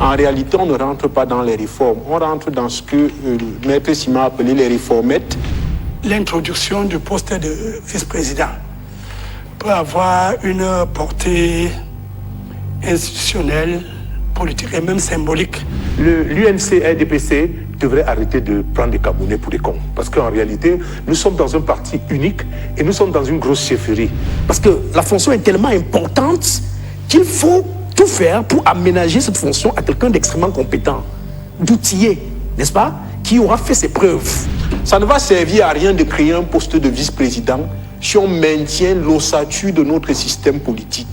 En réalité, on ne rentre pas dans les réformes. On rentre dans ce que Maître Simon a appelé les réformettes. L'introduction du poste de vice-président peut avoir une portée institutionnelle, politique et même symbolique. L'UNC-RDPC devrait arrêter de prendre les Camerounais pour des cons. Parce qu'en réalité, nous sommes dans un parti unique et nous sommes dans une grosse chefferie. Parce que la fonction est tellement importante qu'il faut tout faire pour aménager cette fonction à quelqu'un d'extrêmement compétent, d'outillé, n'est-ce pas, qui aura fait ses preuves. Ça ne va servir à rien de créer un poste de vice-président si on maintient l'ossature de notre système politique.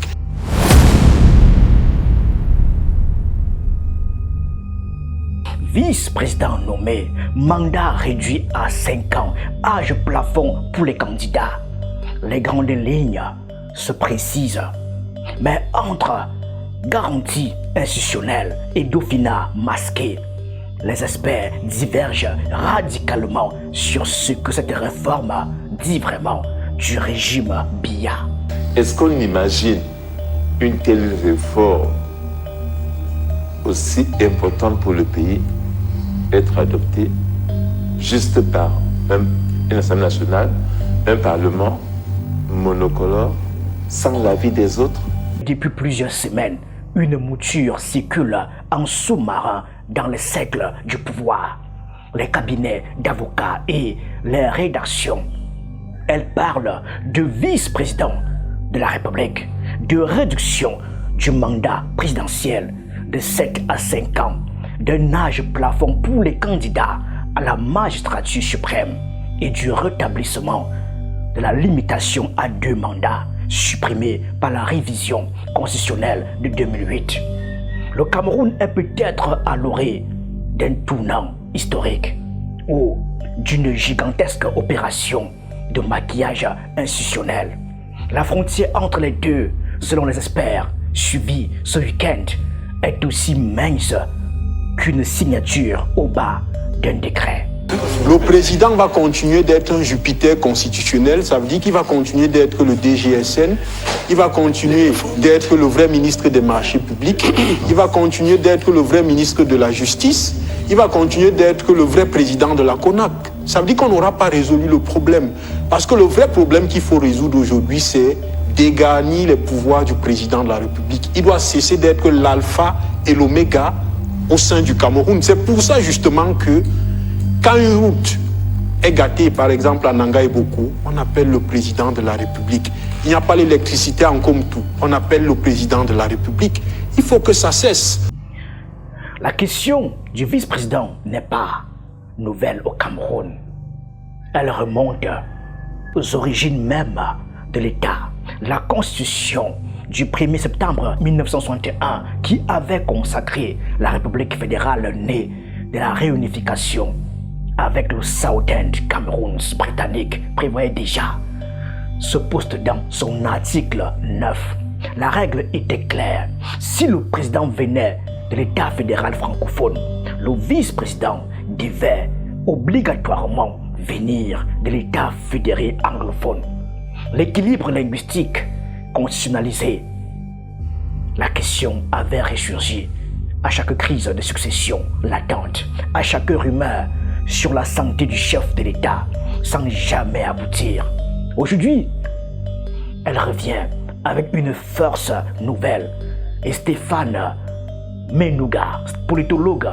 Vice-président nommé, mandat réduit à 5 ans, âge plafond pour les candidats. Les grandes lignes se précisent. Mais entre garantie institutionnelle et dauphinat masqué, les experts divergent radicalement sur ce que cette réforme dit vraiment du régime Biya. Est-ce qu'on imagine une telle réforme aussi importante pour le pays être adoptée juste par une Assemblée nationale, un Parlement monocolore, sans l'avis des autres? Depuis plusieurs semaines, une mouture circule en sous-marin dans les cercles du pouvoir. Les cabinets d'avocats et les rédactions. Elle parle de vice-président de la République, de réduction du mandat présidentiel de 7 à 5 ans, d'un âge plafond pour les candidats à la magistrature suprême et du rétablissement de la limitation à 2 mandats supprimée par la révision constitutionnelle de 2008. Le Cameroun est peut-être à l'orée d'un tournant historique ou d'une gigantesque opération de maquillage institutionnel. La frontière entre les deux, selon les experts suivis ce week-end, est aussi mince qu'une signature au bas d'un décret. Le président va continuer d'être un Jupiter constitutionnel, ça veut dire qu'il va continuer d'être le DGSN, il va continuer d'être le vrai ministre des marchés publics, il va continuer d'être le vrai ministre de la justice, il va continuer d'être le vrai président de la CONAC. Ça veut dire qu'on n'aura pas résolu le problème. Parce que le vrai problème qu'il faut résoudre aujourd'hui, c'est dégarnir les pouvoirs du président de la République. Il doit cesser d'être l'alpha et l'oméga au sein du Cameroun. C'est pour ça justement que quand une route est gâtée, par exemple à Nanga et Boko, on appelle le président de la République. Il n'y a pas l'électricité en Komtou, on appelle le président de la République. Il faut que ça cesse. La question du vice-président n'est pas nouvelle au Cameroun. Elle remonte aux origines même de l'État. La Constitution du 1er septembre 1961 qui avait consacré la République fédérale née de la réunification avec le Southern Cameroun britannique prévoyait déjà ce poste dans son article 9. La règle était claire. Si le président venait de l'État fédéral francophone, le vice-président devait obligatoirement venir de l'État fédéré anglophone. L'équilibre linguistique constitutionnalisé. La question avait ressurgi à chaque crise de succession latente, à chaque rumeur sur la santé du chef de l'État, sans jamais aboutir. Aujourd'hui, elle revient avec une force nouvelle. Et Stéphane Menouga, politologue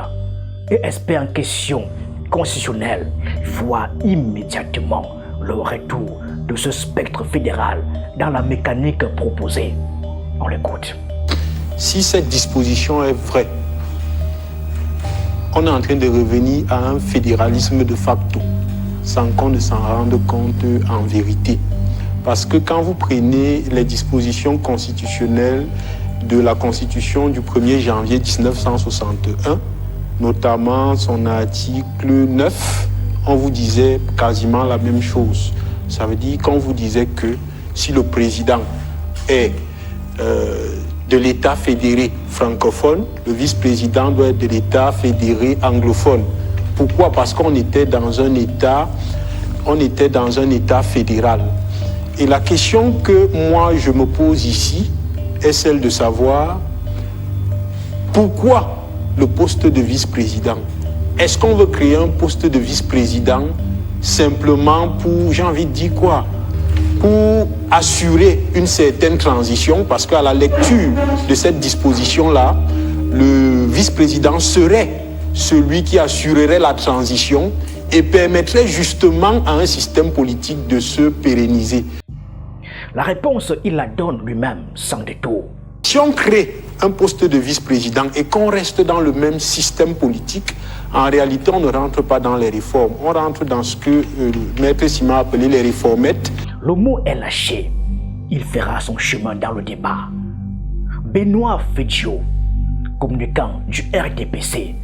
et expert en questions constitutionnelles, voit immédiatement le retour de ce spectre fédéral dans la mécanique proposée. On l'écoute. Si cette disposition est vraie, on est en train de revenir à un fédéralisme de facto, sans qu'on ne s'en rende compte en vérité. Parce que quand vous prenez les dispositions constitutionnelles de la Constitution du 1er janvier 1961, notamment son article 9, on vous disait quasiment la même chose. Ça veut dire qu'on vous disait que si le président est de l'État fédéré francophone, le vice-président doit être de l'État fédéré anglophone. Pourquoi? Parce qu'on était dans un État fédéral. Et la question que moi je me pose ici est celle de savoir pourquoi le poste de vice-président? Est-ce qu'on veut créer un poste de vice-président simplement pour, j'ai envie de dire quoi, pour assurer une certaine transition? Parce qu'à la lecture de cette disposition-là, le vice-président serait celui qui assurerait la transition et permettrait justement à un système politique de se pérenniser. La réponse, il la donne lui-même sans détour. Si on crée un poste de vice-président et qu'on reste dans le même système politique, en réalité, on ne rentre pas dans les réformes. On rentre dans ce que Maître Simon a appelé les réformettes. Le mot est lâché. Il fera son chemin dans le débat. Benoît Fedio, communicant du RDPC,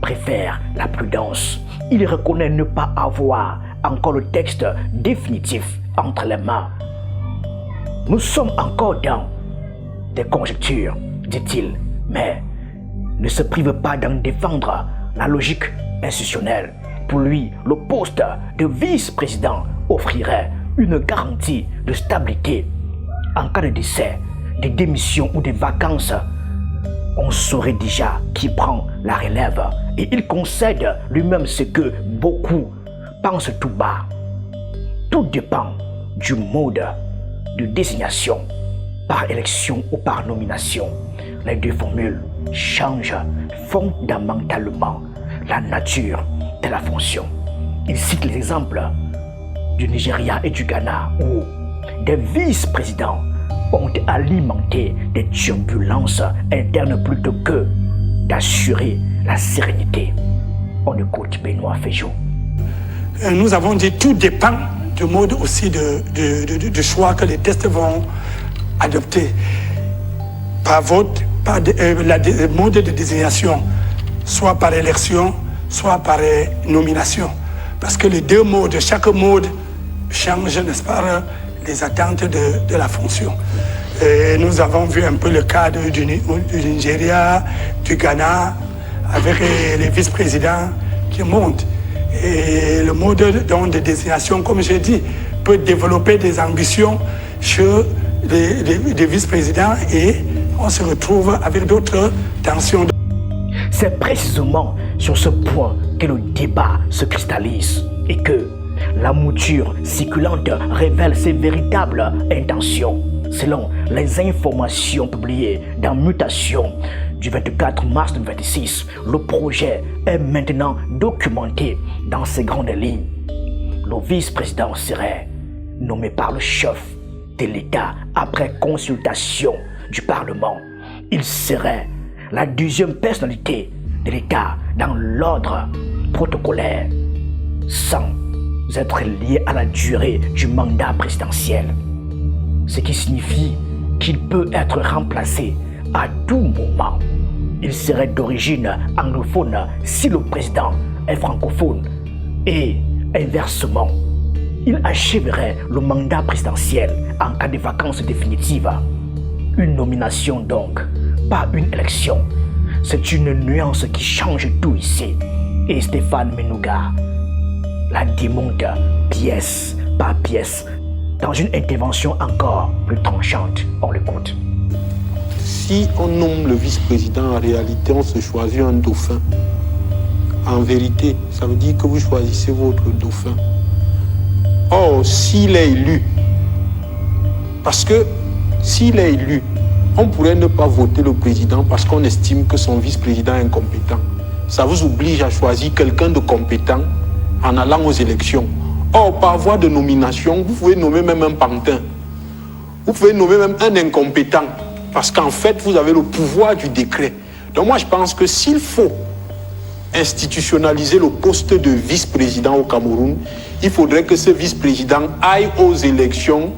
préfère la prudence. Il reconnaît ne pas avoir encore le texte définitif entre les mains. Nous sommes encore dans des conjectures, dit-il, mais ne se prive pas d'en défendre la logique institutionnelle. Pour lui, le poste de vice-président offrirait une garantie de stabilité. En cas de décès, de démission ou de vacances, on saurait déjà qui prend la relève. Et il concède lui-même ce que beaucoup pensent tout bas. Tout dépend du mode de désignation, par élection ou par nomination. Les deux formules changent fondamentalement la nature de la fonction. Il cite les exemples du Nigeria et du Ghana où des vice-présidents ont alimenté des turbulences internes plutôt que d'assurer la sérénité. On écoute Benoît Fedio. Nous avons dit tout dépend du mode aussi de choix que les tests vont adopter. Par vote, par le mode de désignation, soit par élection, soit par nomination. Parce que les deux modes, chaque mode change, n'est-ce pas, les attentes de la fonction. Et nous avons vu un peu le cas du Nigeria, du Ghana, avec les vice-présidents qui montent. Et le mode de désignation, comme j'ai dit, peut développer des ambitions chez les vice-présidents et on se retrouve avec d'autres tensions. C'est précisément sur ce point que le débat se cristallise et que la mouture circulante révèle ses véritables intentions. Selon les informations publiées dans Mutation du 24 mars 2026, le projet est maintenant documenté dans ses grandes lignes. Le vice-président serait nommé par le chef de l'État après consultation du Parlement. Il serait la deuxième personnalité de l'État dans l'ordre protocolaire, sans être lié à la durée du mandat présidentiel. Ce qui signifie qu'il peut être remplacé à tout moment. Il serait d'origine anglophone si le président est francophone et inversement. Il achèverait le mandat présidentiel en cas de vacances définitives. Une nomination donc, pas une élection. C'est une nuance qui change tout ici. Et Stéphane Menouga la démonte pièce par pièce dans une intervention encore plus tranchante. On l'écoute. Si on nomme le vice-président, en réalité, on se choisit un dauphin. En vérité, ça veut dire que vous choisissez votre dauphin. Or, s'il est élu, parce que s'il est élu, on pourrait ne pas voter le président parce qu'on estime que son vice-président est incompétent. Ça vous oblige à choisir quelqu'un de compétent en allant aux élections. Or, par voie de nomination, vous pouvez nommer même un pantin. Vous pouvez nommer même un incompétent. Parce qu'en fait, vous avez le pouvoir du décret. Donc moi, je pense que s'il faut institutionnaliser le poste de vice-président au Cameroun, il faudrait que ce vice-président aille aux élections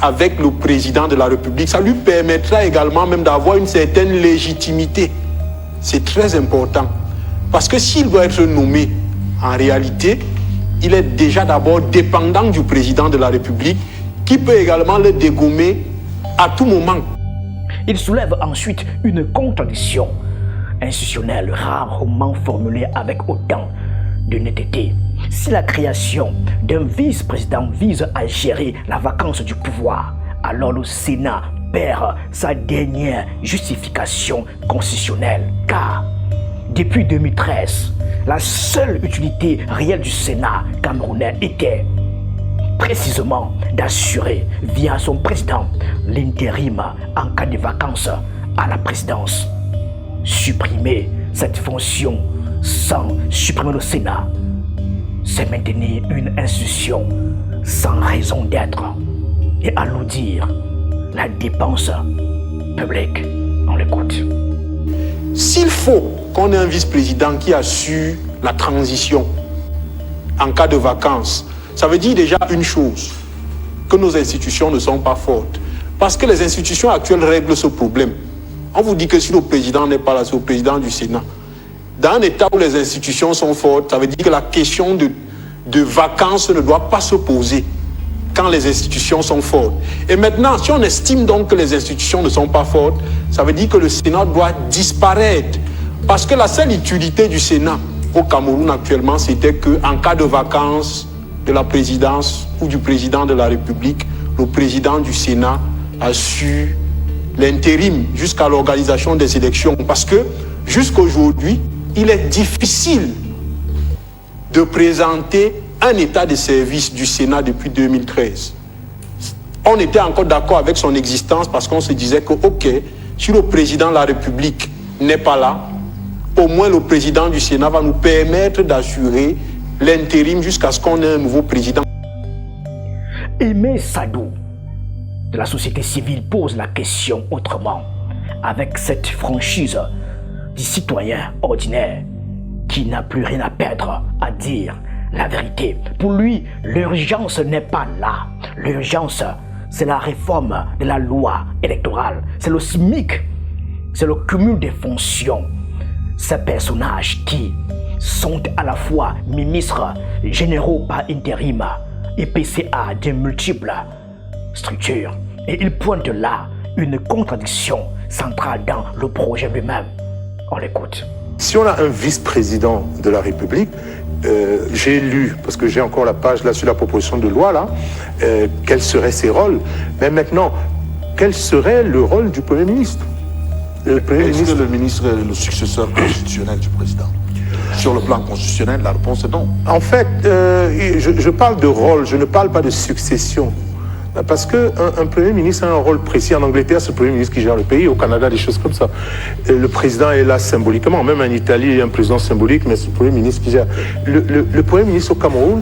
avec le président de la République. Ça lui permettra également même d'avoir une certaine légitimité. C'est très important. Parce que s'il doit être nommé, en réalité, il est déjà d'abord dépendant du président de la République, qui peut également le dégommer à tout moment. Il soulève ensuite une contradiction institutionnelle rarement formulée avec autant de netteté. Si la création d'un vice-président vise à gérer la vacance du pouvoir, alors le Sénat perd sa dernière justification constitutionnelle, car Depuis 2013, la seule utilité réelle du Sénat camerounais était précisément d'assurer via son président l'intérim en cas de vacances à la présidence. Supprimer cette fonction sans supprimer le Sénat, c'est maintenir une institution sans raison d'être et alourdir la dépense publique. On l'écoute. S'il faut qu'on ait un vice-président qui assure la transition en cas de vacances, ça veut dire déjà une chose, que nos institutions ne sont pas fortes. Parce que les institutions actuelles règlent ce problème. On vous dit que si le président n'est pas là, c'est le président du Sénat. Dans un état où les institutions sont fortes, ça veut dire que la question de vacances ne doit pas se poser quand les institutions sont fortes. Et maintenant, si on estime donc que les institutions ne sont pas fortes, ça veut dire que le Sénat doit disparaître. Parce que la seule utilité du Sénat au Cameroun actuellement, c'était qu'en cas de vacances de la présidence ou du président de la République, le président du Sénat assure l'intérim jusqu'à l'organisation des élections. Parce que jusqu'à aujourd'hui, il est difficile de présenter un état de service du Sénat depuis 2013. On était encore d'accord avec son existence parce qu'on se disait que, ok, si le président de la République n'est pas là, au moins le président du Sénat va nous permettre d'assurer l'intérim jusqu'à ce qu'on ait un nouveau président. Aimé Sadou de la société civile pose la question autrement, avec cette franchise du citoyen ordinaire qui n'a plus rien à perdre à dire la vérité. Pour lui, l'urgence n'est pas là. L'urgence, c'est la réforme de la loi électorale. C'est le SMIC. C'est le cumul des fonctions. Ces personnages qui sont à la fois ministres généraux par intérim et PCA de multiples structures. Et il pointe là une contradiction centrale dans le projet lui-même. On l'écoute. Si on a un vice-président de la République, j'ai lu, parce que j'ai encore la page là sur la proposition de loi là, quels seraient ses rôles. Mais maintenant, quel serait le rôle du Premier ministre? Est-ce que le ministre est le successeur constitutionnel du président? Sur le plan constitutionnel, la réponse est non. En fait, je parle de rôle, je ne parle pas de succession. Parce qu'un Premier ministre a un rôle précis. En Angleterre, c'est le Premier ministre qui gère le pays. Au Canada, des choses comme ça. Et le président est là symboliquement. Même en Italie, il y a un président symbolique, mais c'est le Premier ministre qui gère. Le Premier ministre au Cameroun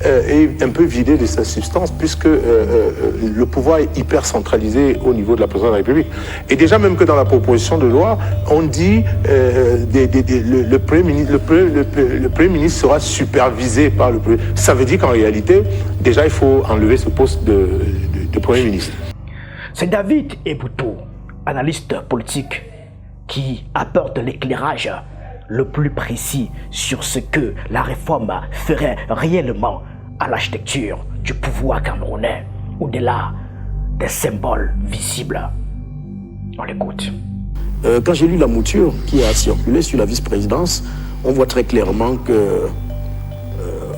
est un peu vidé de sa substance, puisque le pouvoir est hyper centralisé au niveau de la présidence de la République. Et déjà, même que dans la proposition de loi, on dit le Premier ministre sera supervisé par le Premier ministre. Ça veut dire qu'en réalité, déjà, il faut enlever ce poste de Premier ministre. C'est David Eboutou, analyste politique, qui apporte l'éclairage le plus précis sur ce que la réforme ferait réellement à l'architecture du pouvoir camerounais, au-delà des symboles visibles. On l'écoute. Quand j'ai lu la mouture qui a circulé sur la vice-présidence, on voit très clairement que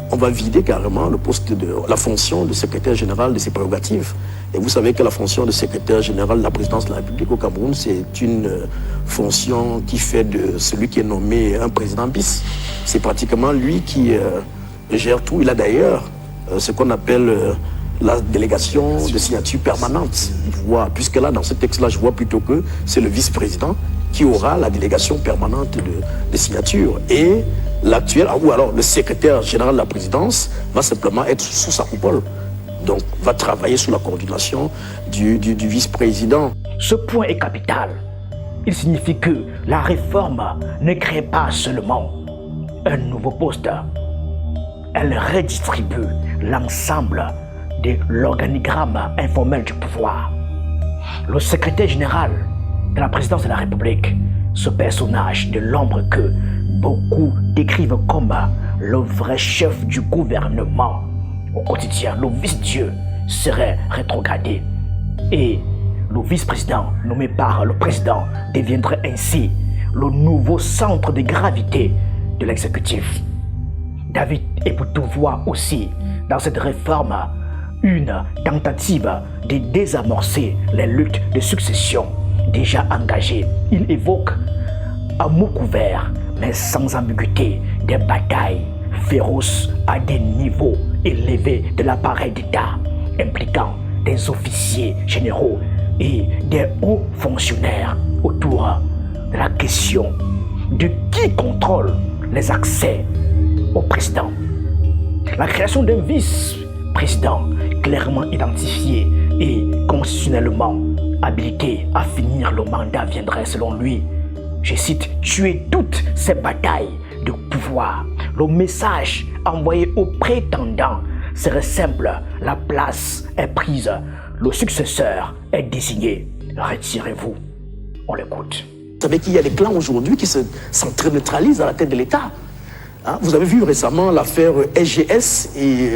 on va vider carrément le poste de la fonction de secrétaire général de ses prérogatives. Et vous savez que la fonction de secrétaire général de la présidence de la République au Cameroun, c'est une fonction qui fait de celui qui est nommé un président bis. C'est pratiquement lui qui gère tout. Il a d'ailleurs ce qu'on appelle la délégation de signature permanente. Puisque là, dans ce texte-là, je vois plutôt que c'est le vice-président qui aura la délégation permanente de signature. Et l'actuel, ou alors le secrétaire général de la présidence, va simplement être sous sa coupole. Donc, va travailler sous la coordination du vice-président. Ce point est capital. Il signifie que la réforme ne crée pas seulement un nouveau poste. Elle redistribue l'ensemble de l'organigramme informel du pouvoir. Le secrétaire général de la présidence de la République, ce personnage de l'ombre que beaucoup décrivent comme le vrai chef du gouvernement, au quotidien, le vice-dieu serait rétrogradé et le vice-président nommé par le président deviendrait ainsi le nouveau centre de gravité de l'exécutif. David Eboutou voit aussi dans cette réforme une tentative de désamorcer les luttes de succession déjà engagées. Il évoque à mots couverts mais sans ambiguïté, des batailles féroces à des niveaux élevés de l'appareil d'État, impliquant des officiers généraux et des hauts fonctionnaires autour de la question de qui contrôle les accès au président. La création d'un vice-président clairement identifié et constitutionnellement habilité à finir le mandat viendrait, selon lui, je cite, tuer toutes ces batailles de pouvoir. Le message envoyé aux prétendants serait simple: la place est prise, le successeur est désigné, retirez-vous. On l'écoute. Vous savez qu'il y a des clans aujourd'hui qui s'entre-neutralisent à la tête de l'État. Hein? Vous avez vu récemment l'affaire SGS et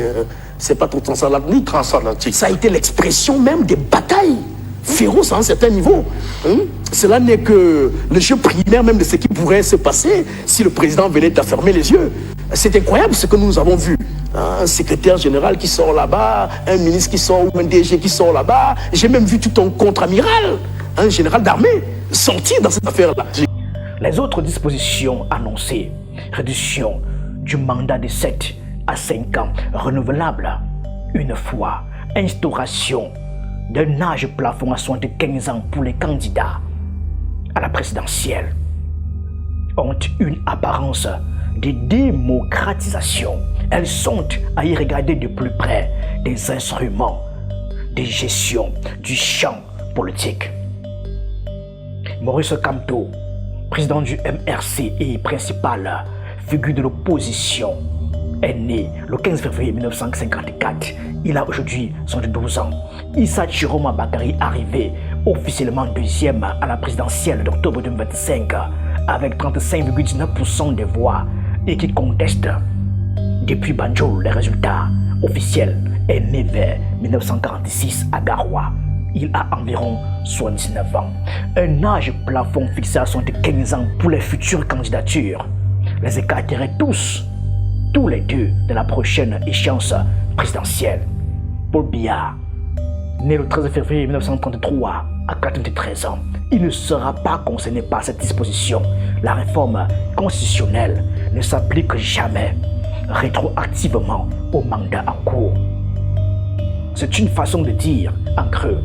c'est pas trop transatlantique. Ça a été l'expression même des batailles féroces à un certain niveau. Hein? Cela n'est que le jeu primaire même de ce qui pourrait se passer si le président venait à fermer les yeux. C'est incroyable ce que nous avons vu. Un secrétaire général qui sort là-bas, un ministre qui sort ou un DG qui sort là-bas. J'ai même vu tout un contre-amiral, un général d'armée, sortir dans cette affaire-là. Les autres dispositions annoncées, réduction du mandat de 7 à 5 ans renouvelable une fois, instauration d'un âge plafond à 75 ans pour les candidats à la présidentielle, ont une apparence de démocratisation. Elles sont à y regarder de plus près des instruments de gestion du champ politique. Maurice Kamto, président du MRC et principal figure de l'opposition, est né le 15 février 1954. Il a aujourd'hui 72 ans. Issa Chiroma Bakari arrivé officiellement deuxième à la présidentielle d'octobre 2025 avec 35,19% des voix et qui conteste depuis Banjul les résultats officiels, est né vers 1946 à Garoua. Il a environ 79 ans. Un âge plafond fixé à 75 ans pour les futures candidatures les écarteraient tous les deux de la prochaine échéance présidentielle. Paul Biya, né le 13 février 1933 à 93 ans, il ne sera pas concerné par cette disposition. La réforme constitutionnelle ne s'applique jamais rétroactivement au mandat en cours. C'est une façon de dire en creux: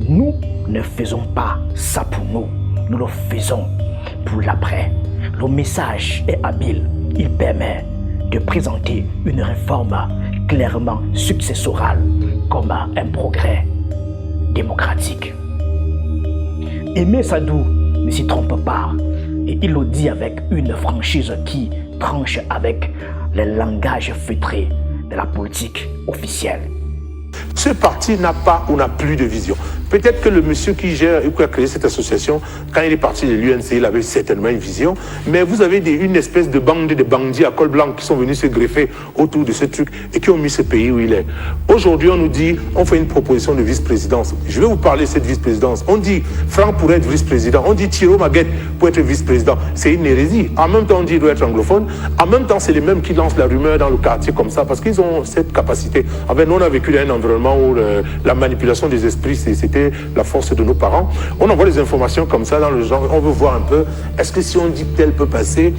nous ne faisons pas ça pour nous, nous le faisons pour l'après. Le message est habile, il permet de présenter une réforme clairement successorale comme un progrès démocratique. Aimé Sadou ne s'y trompe pas et il le dit avec une franchise qui tranche avec les langages feutrés de la politique officielle. Ce parti n'a pas ou n'a plus de vision. Peut-être que le monsieur qui gère et qui a créé cette association, quand il est parti de l'UNC, il avait certainement une vision, mais vous avez une espèce de bande de bandits à col blanc qui sont venus se greffer autour de ce truc et qui ont mis ce pays où il est. Aujourd'hui, on nous dit, on fait une proposition de vice-présidence. Je vais vous parler de cette vice-présidence. On dit Franck pour être vice-président, on dit Thierry Maguette pour être vice-président. C'est une hérésie. En même temps, on dit qu'il doit être anglophone. En même temps, c'est les mêmes qui lancent la rumeur dans le quartier comme ça parce qu'ils ont cette capacité. En fait, nous, on a vécu dans un environnement où la manipulation des esprits, c'était la force de nos parents. On envoie des informations comme ça dans le genre, on veut voir un peu, est-ce que si on dit que tel peut passer?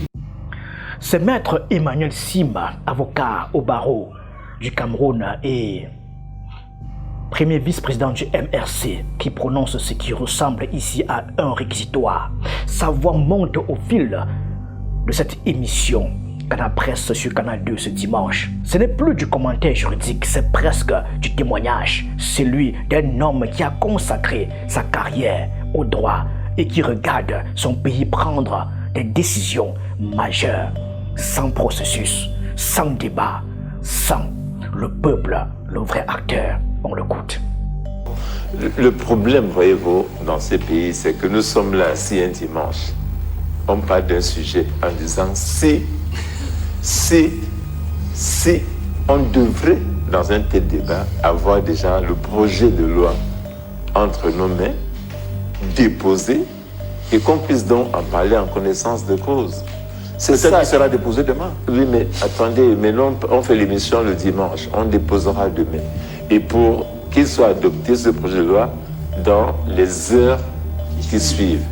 C'est maître Emmanuel Simba, avocat au barreau du Cameroun et premier vice-président du MRC, qui prononce ce qui ressemble ici à un réquisitoire. Sa voix monte au fil de cette émission Canal Presse sur Canal 2 ce dimanche. Ce n'est plus du commentaire juridique, c'est presque du témoignage, celui d'un homme qui a consacré sa carrière au droit et qui regarde son pays prendre des décisions majeures, sans processus, sans débat, sans le peuple, le vrai acteur. On l'écoute. Le problème, voyez-vous, dans ces pays, c'est que nous sommes là, si un dimanche, on parle d'un sujet en disant si on devrait, dans un tel débat, avoir déjà le projet de loi entre nos mains, déposé, et qu'on puisse donc en parler en connaissance de cause. C'est ça qui sera déposé demain. Oui, mais attendez, mais non, on fait l'émission le dimanche, on déposera demain. Et pour qu'il soit adopté, ce projet de loi, dans les heures qui suivent.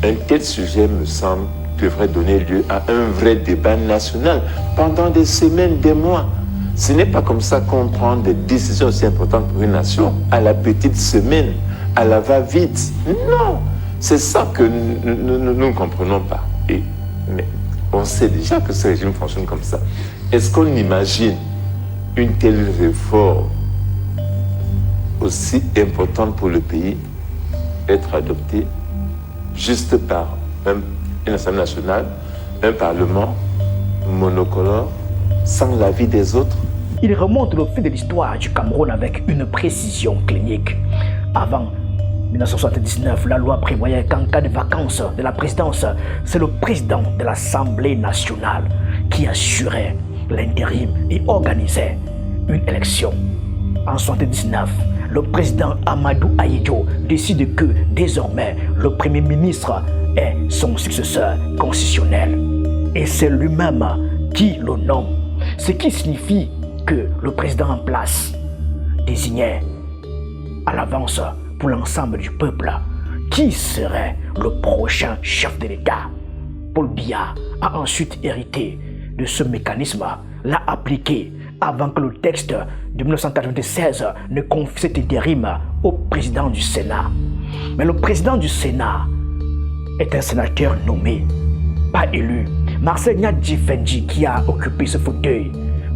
Un tel sujet me semble devrait donner lieu à un vrai débat national pendant des semaines, des mois. Ce n'est pas comme ça qu'on prend des décisions aussi importantes pour une nation à la petite semaine, à la va-vite. Non, c'est ça que nous ne comprenons pas. Mais on sait déjà que ce régime fonctionne comme ça. Est-ce qu'on imagine une telle réforme aussi importante pour le pays être adoptée juste par une Assemblée nationale, un Parlement monocolore, sans l'avis des autres? Il remonte le fil de l'histoire du Cameroun avec une précision clinique. Avant 1979, la loi prévoyait qu'en cas de vacance de la présidence, c'est le président de l'Assemblée nationale qui assurait l'intérim et organisait une élection. En 1979, le président Amadou Ahidjo décide que désormais le Premier ministre est son successeur constitutionnel. Et c'est lui-même qui le nomme, ce qui signifie que le président en place désignait à l'avance pour l'ensemble du peuple qui serait le prochain chef de l'État. Paul Biya a ensuite hérité de ce mécanisme, l'a appliqué avant que le texte de 1996 ne confie cet intérim au président du Sénat. Mais le président du Sénat est un sénateur nommé, pas élu. Marcel Nyadji Fendji, qui a occupé ce fauteuil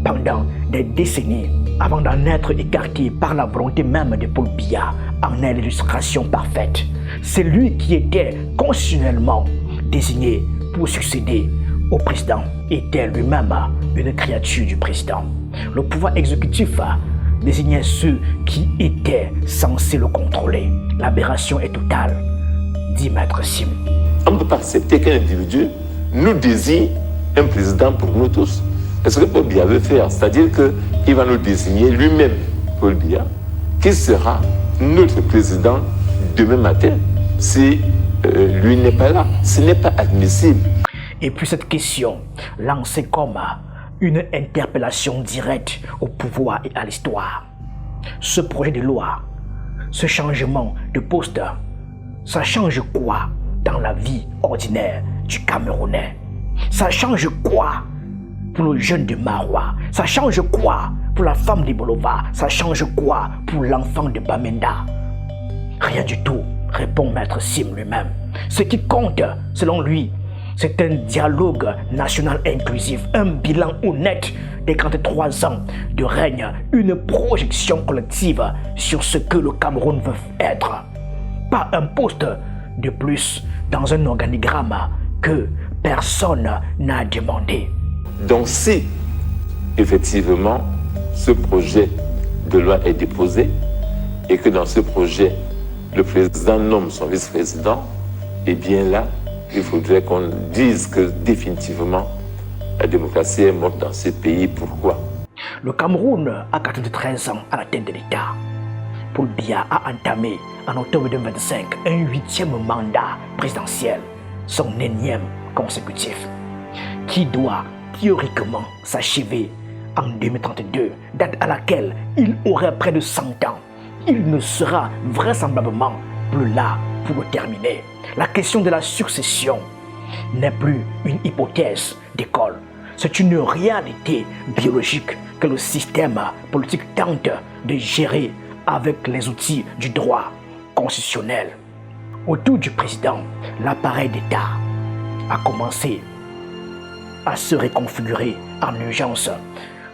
pendant des décennies avant d'en être écarté par la volonté même de Paul Biya, en est l'illustration parfaite. C'est lui qui était constitutionnellement désigné pour succéder au président, était lui-même une créature du président. Le pouvoir exécutif désignait ceux qui étaient censés le contrôler. L'aberration est totale, dit Maître Sim. On ne peut pas accepter qu'un individu nous désigne un président pour nous tous. C'est ce que Paul Biya veut faire, c'est-à-dire qu'il va nous désigner lui-même, Paul Biya, qui sera notre président demain matin si lui n'est pas là. Ce n'est pas admissible. Et puis cette question, lancée comme une interpellation directe au pouvoir et à l'histoire. Ce projet de loi, ce changement de poste, ça change quoi dans la vie ordinaire du Camerounais? Ça change quoi pour le jeune de Marois? Ça change quoi pour la femme de Bolova? Ça change quoi pour l'enfant de Bamenda? Rien du tout, répond Maître Sim lui-même. Ce qui compte, selon lui, c'est un dialogue national inclusif, un bilan honnête des 43 ans de règne, une projection collective sur ce que le Cameroun veut être. Pas un poste de plus dans un organigramme que personne n'a demandé. Donc si, effectivement, ce projet de loi est déposé et que dans ce projet, le président nomme son vice-président, eh bien là, il faudrait qu'on dise que définitivement, la démocratie est morte dans ce pays. Pourquoi? Le Cameroun a 93 ans à la tête de l'État. Paul Biya a entamé en octobre 2025 un 8e mandat présidentiel, son énième consécutif, qui doit théoriquement s'achever en 2032, date à laquelle il aurait près de 100 ans. Il ne sera vraisemblablement plus là pour le terminer. La question de la succession n'est plus une hypothèse d'école. C'est une réalité biologique que le système politique tente de gérer avec les outils du droit constitutionnel. Autour du président, l'appareil d'État a commencé à se reconfigurer en urgence.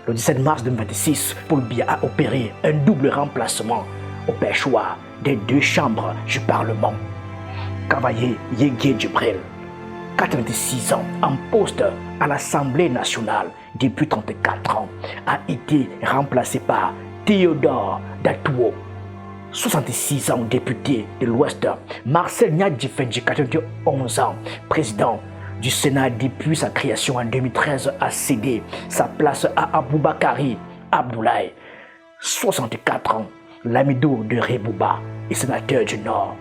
Le 17 mars 2026, Paul Biya a opéré un double remplacement au perchoir des 2 chambres du Parlement. Cavalier Yégué Djibril, 86 ans, en poste à l'Assemblée nationale depuis 34 ans, a été remplacé par Théodore Datouo, 66 ans, député de l'Ouest. Marcel Nyadji Fendji, 91 ans, président du Sénat depuis sa création en 2013, a cédé sa place à Aboubakari Abdoulaye, 64 ans, l'amido de Rebouba et sénateur du Nord.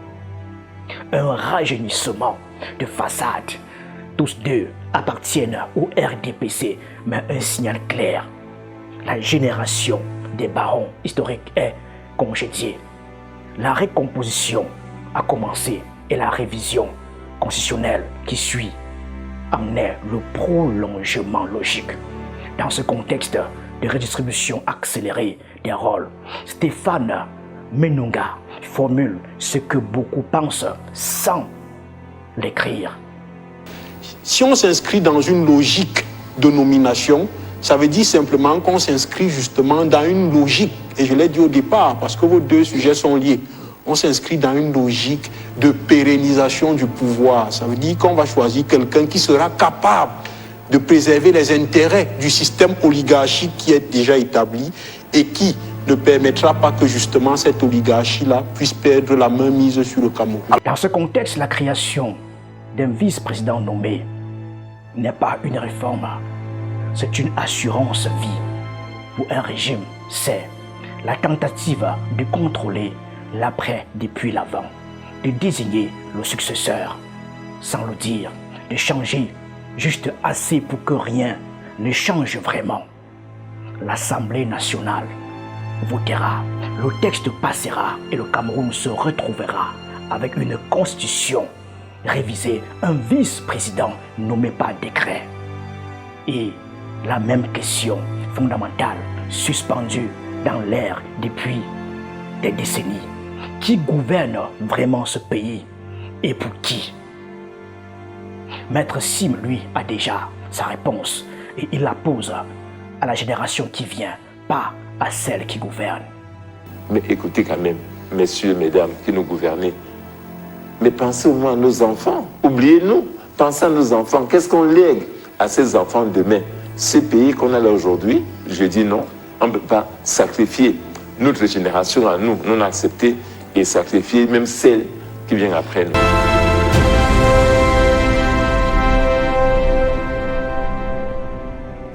Un rajeunissement de façade. Tous deux appartiennent au RDPC, mais un signal clair. La génération des barons historiques est congédiée. La recomposition a commencé et la révision constitutionnelle qui suit en est le prolongement logique. Dans ce contexte de redistribution accélérée des rôles, Stéphane Menunga formule ce que beaucoup pensent sans l'écrire. Si on s'inscrit dans une logique de nomination, ça veut dire simplement qu'on s'inscrit justement dans une logique, et je l'ai dit au départ, parce que vos deux sujets sont liés. On s'inscrit dans une logique de pérennisation du pouvoir. Ça veut dire qu'on va choisir quelqu'un qui sera capable de préserver les intérêts du système oligarchique qui est déjà établi et qui ne permettra pas que justement cette oligarchie-là puisse perdre la main mise sur le Cameroun. Dans ce contexte, la création d'un vice-président nommé n'est pas une réforme, c'est une assurance vie pour un régime. C'est la tentative de contrôler l'après depuis l'avant, de désigner le successeur, sans le dire, de changer juste assez pour que rien ne change vraiment. L'Assemblée nationale votera, le texte passera et le Cameroun se retrouvera avec une constitution révisée, un vice-président nommé par décret. Et la même question fondamentale suspendue dans l'air depuis des décennies. Qui gouverne vraiment ce pays et pour qui? Maître Sim, lui, a déjà sa réponse et il la pose à la génération qui vient, pas à celle qui gouverne. Mais écoutez quand même, messieurs, mesdames qui nous gouvernez, mais pensez au moins à nos enfants. Oubliez-nous, pensez à nos enfants. Qu'est-ce qu'on lègue à ces enfants demain? Ce pays qu'on a là aujourd'hui, je dis non, on ne peut pas sacrifier notre génération à nous, non accepter et sacrifier même celle qui vient après nous.